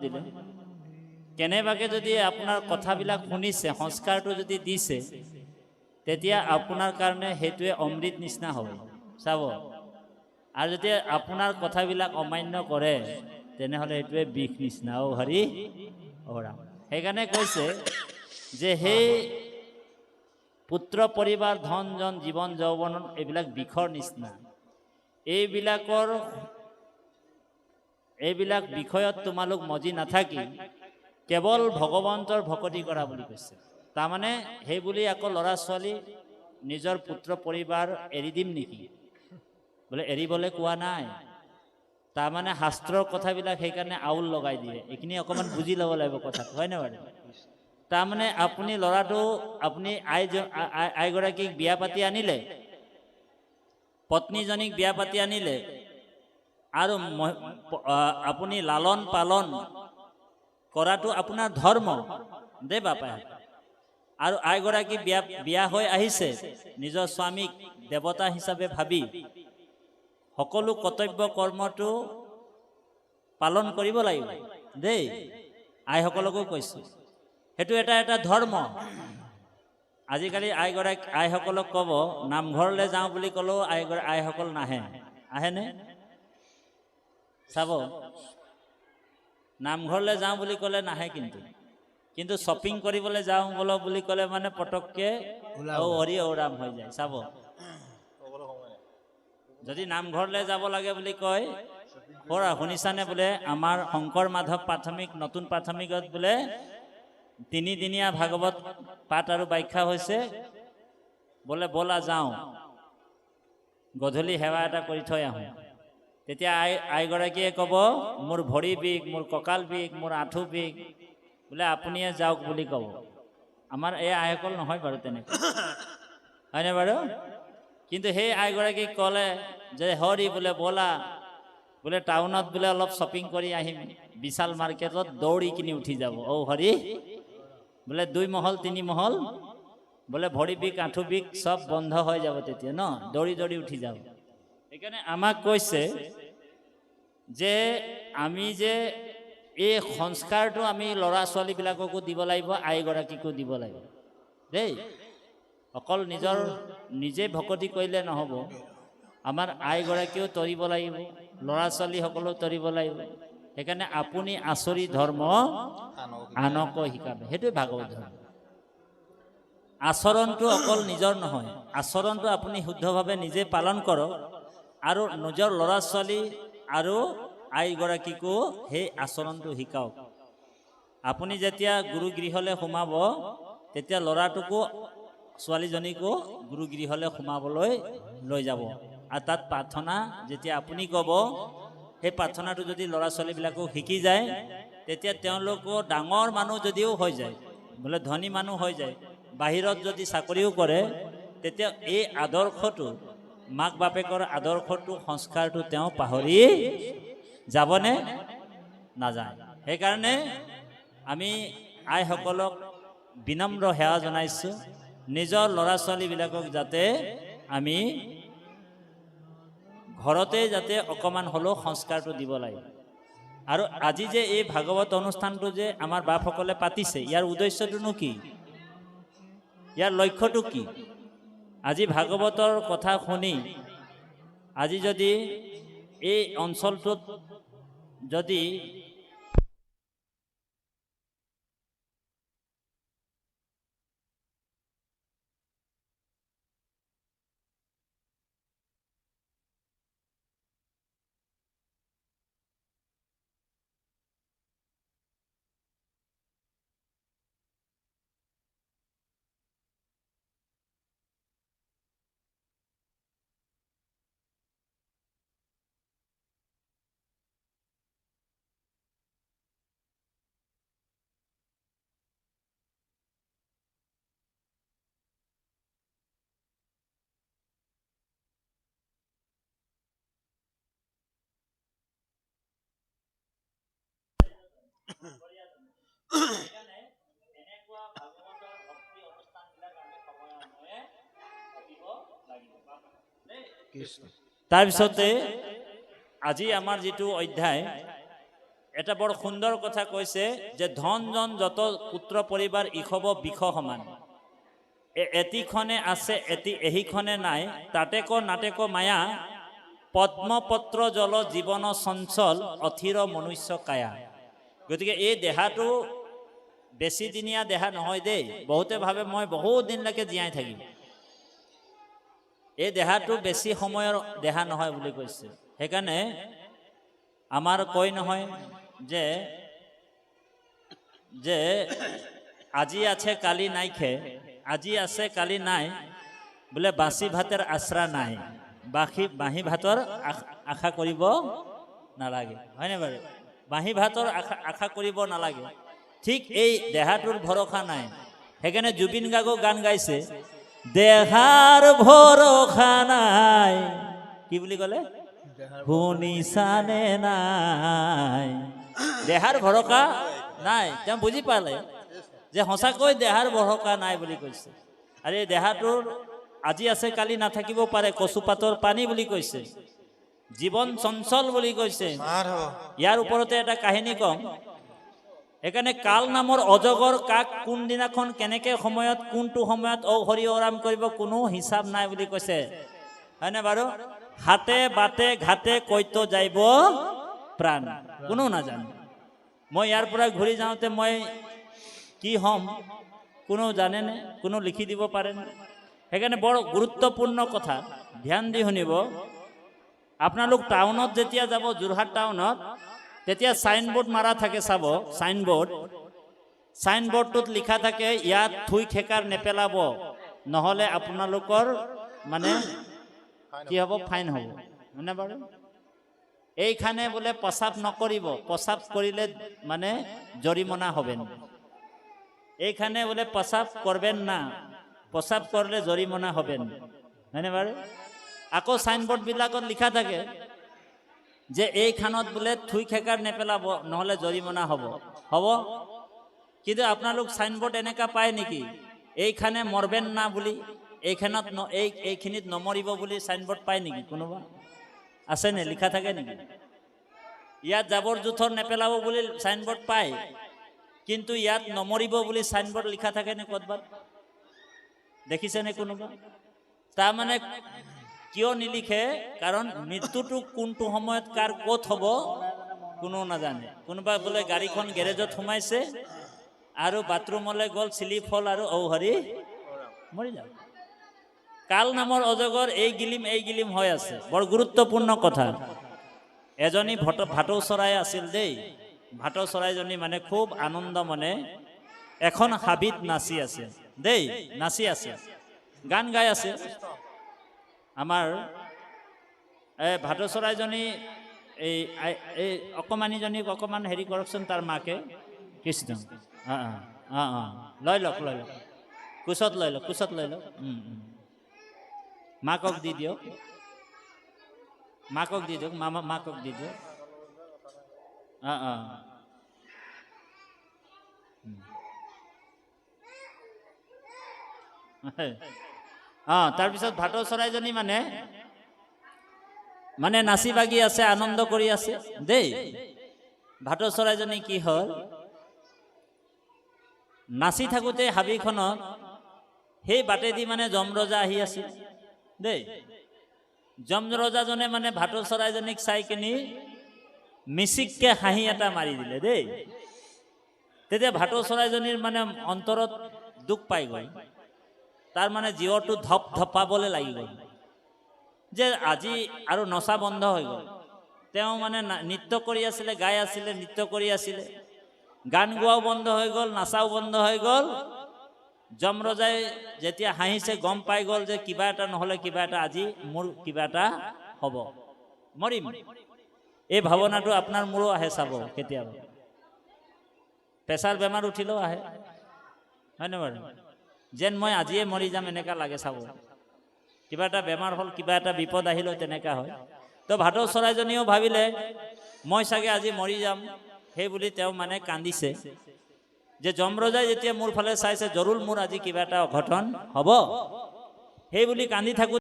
দিলে কেনেবাকে যদি আপোনাৰ কথাবিলাক শুনিছে, সংস্কাৰটো যদি দিছে, তেতিয়া আপোনাৰ কাৰণে সেইটোৱে অমৃত নিচিনা হয়। চাব, আৰু যদি আপোনাৰ কথাবিলাক অমান্য কৰে, তেনেহ'লে সেইটোৱে বিষ নিচিনা। অ হৰি অ ৰাম। সেইকাৰণে কৈছে যে সেই পুত্ৰ পৰিবাৰ, ধন জন, জীৱন যৌৱন, এইবিলাক বিষৰ নিচিনা। এইবিলাক বিষয়ত তোমালোক মজি নাথাকি কেৱল ভগৱন্তৰ ভকতি কৰা বুলি কৈছে। তাৰমানে সেই বুলি আকৌ ল'ৰা ছোৱালী নিজৰ পুত্ৰ পৰিবাৰ এৰি দিম নেকি? বোলে এৰিবলৈ কোৱা নাই। তাৰমানে শাস্ত্ৰৰ কথাবিলাক সেইকাৰণে আউল লগাই দিয়ে। এইখিনি অকণমান বুজি ল'ব লাগিব কথাটো, হয় নে বাৰু? তাৰমানে আপুনি ল'ৰাটো, আপুনি আইগৰাকীক বিয়া পাতি আনিলে, পত্নীজনীক বিয়া পাতি আনিলে, আৰু আপুনি লালন পালন কৰাটো আপোনাৰ ধৰ্ম দেই বাপাই। আৰু আইগৰাকী বিয়া হৈ আহিছে, নিজৰ স্বামীক দেৱতা হিচাপে ভাবি সকলো কৰ্তব্য কৰ্মটো পালন কৰিব লাগিব দেই। আইসকলকো কৈছোঁ, সেইটো এটা ধৰ্ম। আজিকালি আইসকলক ক'ব নামঘৰলৈ যাওঁ বুলি ক'লেও আইসকল নাহে। আহেনে? চাব, নামঘৰলৈ যাওঁ বুলি ক'লে নাহে, কিন্তু শ্বপিং কৰিবলৈ যাওঁ বোলো বুলি ক'লে মানে পটককে হৰি ৰাম হৈ যায়। চাব, যদি নামঘৰলৈ যাব লাগে বুলি কয়, শুনিছানে বোলে আমাৰ শংকৰ মাধৱ প্ৰাথমিক, নতুন প্ৰাথমিকত বোলে 3 দিনীয়া ভাগৱত পাঠ আৰু ব্যাখ্যা হৈছে, বোলে ব'লা যাওঁ, গধূলি সেৱা এটা কৰি থৈ আহোঁ। তেতিয়া আইগৰাকীয়ে ক'ব, মোৰ ভৰি বিষ, মোৰ কঁকাল বিষ, মোৰ আঁঠু বিষ, বোলে আপুনিয়ে যাওক বুলি ক'ব। আমাৰ এই আইসকল নহয় বাৰু তেনেকৈ, হয়নে বাৰু? কিন্তু সেই আইগৰাকীক ক'লে যে হৰি বোলে ব'লা, বোলে টাউনত বোলে অলপ শ্বপিং কৰি আহিম, বিশাল মাৰ্কেটত দৌৰি কিনি উঠি যাব। অ হৰি, বোলে 2 মহল 3 মহল, বোলে ভৰি বিষ, আঁঠু বিষ চব বন্ধ হৈ যাব তেতিয়া ন, দৌৰি দৌৰি উঠি যাব। সেইকাৰণে আমাক কৈছে যে আমি যে এই সংস্কাৰটো আমি ল'ৰা ছোৱালীবিলাককো দিব লাগিব, আইগৰাকীকো দিব লাগিব দেই। অকল নিজে ভকতি কৰিলে নহ'ব, আমাৰ আইগৰাকীও তৰিব লাগিব, ল'ৰা ছোৱালীসকলেও তৰিব লাগিব। সেইকাৰণে আপুনি আচৰি ধৰ্ম আনকো শিকাব, সেইটোৱে ভাগৱত ধৰ্ম। আচৰণটো অকল নিজৰ নহয়, আচৰণটো আপুনি শুদ্ধভাৱে নিজে পালন কৰক, আৰু নিজৰ ল'ৰা ছোৱালী আৰু আইগৰাকীকো সেই আচৰণটো শিকাওক। আপুনি যেতিয়া গুৰুগৃহলৈ সোমাব, তেতিয়া ল'ৰাটোকো ছোৱালীজনীকো গুৰুগৃহলৈ সোমাবলৈ লৈ যাব, আৰু তাত প্ৰাৰ্থনা যেতিয়া আপুনি ক'ব, সেই প্ৰাৰ্থনাটো যদি ল'ৰা ছোৱালীবিলাকো শিকি যায়, তেতিয়া তেওঁলোকো ডাঙৰ মানুহ যদিও হৈ যায়, বোলে ধনী মানুহ হৈ যায়, বাহিৰত যদি চাকৰিও কৰে, তেতিয়া এই আদৰ্শটো, মাক বাপেকৰ আদৰ্শটো, সংস্কাৰটো তেওঁ পাহৰি যাবনে? নাযায়। সেইকাৰণে আমি আইসকলক বিনম্ৰ সেৱা জনাইছোঁ, নিজৰ ল'ৰা ছোৱালীবিলাকক যাতে আমি ঘৰতে যাতে অকণমান হ'লেও সংস্কাৰটো দিব লাগে। আৰু আজি যে এই ভাগৱত অনুষ্ঠানটো যে আমাৰ বাপসকলে পাতিছে, ইয়াৰ উদ্দেশ্যটোনো কি? ইয়াৰ লক্ষ্যটো কি? আজি ভাগৱতৰ কথা শুনি আজি যদি এই অঞ্চলটোত যদি তাৰপিছতে আজি আমাৰ যিটো অধ্যায়, এটা বড় সুন্দৰ কথা কৈছে যে ধন জন যত পুত্ৰ পৰিবাৰ ইখব বিখ সমান এতিখনে আছে এটি এহিখনে নাই তাতেক নাটেক মায়া পদ্মপত্ৰ জল জীৱন চঞ্চল অথিৰ মনুষ্য কায়া। গতিকে এই দেহাটো বেছি দিনীয়া দেহা নহয় দেই। বহুতে ভাবে মই বহুত দিনলৈকে জীয়াই থাকিম। এই দেহাটো বেছি সময়ৰ দেহা নহয় বুলি কৈছে। সেইকাৰণে আমাৰ কয় নহয় যে যে আজি আছে কালি নাই খে, আজি আছে কালি নাই, বোলে বাঁচি ভাতের আশ্রা নাই, বাঁহী ভাতৰ আশা কৰিব নালাগে, হয়নে বাৰু? বাঁহী ভাতৰ আশা কৰিব নালাগে। ঠিক এই দেহাটোৰ ভৰসা নাই। সেইকাৰণে জুবিন গাৰ্গো গান গাইছে, দেহাৰ ভৰসা নাই, কি বুলি ক'লে? শুনিছানে নাই? দেহাৰ ভৰসা নাই। তেওঁ বুজি পালে যে সঁচাকৈ দেহাৰ ভৰসা নাই বুলি কৈছে। আৰু এই দেহাটোৰ আজি আছে কালি নাথাকিব পাৰে, কচুপাতৰ পানী বুলি কৈছে, জীৱন চঞ্চল বুলি কৈছে। ইয়াৰ ওপৰতে এটা কাহিনী কম। সেইকাৰণে কাল নামৰ অজগৰ কাক কোনদিনাখন কেনেকে সময়ত কোনটো সময়ত হৰি অৰাম কৰিব কোনো হিচাপ নাই বুলি কৈছে, হয়নে বাৰু? হাতে বাটে ঘাটে কৈত যাইব প্ৰাণ, কোনো নাজানে। মই ইয়াৰ পৰা ঘূৰি যাওঁতে মই কি হ'ম কোনো জানেনে? কোনো লিখি দিব পাৰেনে? সেইকাৰণে বৰ গুৰুত্বপূৰ্ণ কথা, ধ্যান দি শুনিব। আপোনালোক টাউনত যেতিয়া যাব, যোৰহাট টাউনত, তেতিয়া সাইনবোৰ্ড মাৰা থাকে, চাব সাইনবোৰ্ডটোত লিখা থাকে ইয়াত থুই খেকাৰ নেপেলাব, নহলে আপোনালোকৰ মানে কি হ'ব? ফাইন হ'ব, হয়নে বাৰু? এইখানে বোলে প্ৰসাব নকৰিব, প্ৰসাব কৰিলে মানে জৰিমনা হবেন। এইখানে বোলে প্ৰসাব কৰবেন না, প্ৰসাব কৰলে জৰিমানা হবেন, হয়নে বাৰু? আকৌ সাইনবোৰ্ড বিলাকত লিখা থাকে যে এইখানত বোলে থুই খেকাৰ নেপেলাব, নহলে জৰিমানা হব। কিন্তু আপোনালোক সাইনবোৰ্ড এনেকা পায় নেকি? এইখানে মৰবেন না বুলি, এইখানত এইখিনিত নমৰিব বুলি সাইনবোৰ্ড পায় নেকি? কোনোবা আছে নে? লিখা থাকে নেকি? ইয়াত জাবৰ জোথৰ নেপেলাব বুলি সাইনবোৰ্ড পায়, কিন্তু ইয়াত নমৰিব বুলি সাইনবোৰ্ড লিখা থাকে নে ক'তবাত? দেখিছে নে কোনোবা? তাৰ মানে কিয় নিলিখে? কাৰণ মৃত্যুটো কোনটো সময়ত কাৰ ক'ত হ'ব কোনো নাজানে। কোনোবা বোলে গাড়ীখন গেৰেজত সোমাইছে আৰু বাথৰুমলৈ গ'ল, স্লিপ হ'ল আৰু হৰি মৰি যাব। কাল নামৰ অজগৰ এই গিলিম হৈ আছে। বৰ গুৰুত্বপূৰ্ণ কথা। এজনী ভাটৌ চৰাই আছিল দেই। ভাটৌ চৰাইজনী মানে খুব আনন্দ মনে এখন হাবিত নাচি আছে দেই, নাচি আছে, গান গাই আছে। আমাৰ ভাটৌ চৰাইজনী এই অকমানিজনীক অকমান হেৰি কৰকচোন, তাৰ মাকে। কৃষ্ণ, লৈ লওক কোচত লৈ লওক, মাকক দি দিয়ক, মাকক দি দিয়ক, মাকক দি দিয়ক। তাৰপিছত ভাটৌ চৰাইজনী মানে নাচি বাগি আছে, আনন্দ কৰি আছে দেই। ভাটৌ চৰাইজনী কি হ'ল, নাচি থাকোঁতে হাবিখনত সেই বাটেদি মানে যমৰজা আহি আছিল দেই। যমৰজাজনে মানে ভাটৌ চৰাইজনীক চাই কিনি মিচিককে হাঁহি এটা মাৰি দিলে দেই। তেতিয়া ভাটৌ চৰাইজনীৰ মানে অন্তৰত দুখ পাই গ'ল। তাৰ মানে জীৱটো ধপ ধপাবলৈ লাগি গ'ল যে আজি আৰু নচা বন্ধ হৈ গ'ল। তেওঁ মানে নৃত্য কৰি আছিলে, গাই আছিলে, নৃত্য কৰি আছিলে, গান গোৱাও বন্ধ হৈ গ'ল, নাচাও বন্ধ হৈ গ'ল। যমৰজাই যেতিয়া হাঁহিছে গম পাই গ'ল যে কিবা এটা নহ'লে কিবা এটা, আজি মোৰ কিবা এটা হ'ব, মৰিম। এই ভাৱনাটো আপোনাৰ মোৰো আহে, চাব কেতিয়াবা। প্ৰেছাৰ বেমাৰ উঠিলেও আহে, হয়নে বাৰু? যেন মই আজিয়ে মৰি যাম এনেকা লাগে, চাব। কিবা এটা বেমাৰ হ'ল, কিবা এটা বিপদ আহিলেও তেনেকা হয়। তো ভাটৌ চৰাইজনীও ভাবিলে মই চাগে আজি মৰি যাম, সেই বুলি তেওঁ মানে কান্দিছে যে যমৰজাই যেতিয়া মোৰ ফালে চাইছে, জৰুৰ মোৰ আজি কিবা এটা অঘটন হ'ব, সেই বুলি কান্দি থাকোঁ।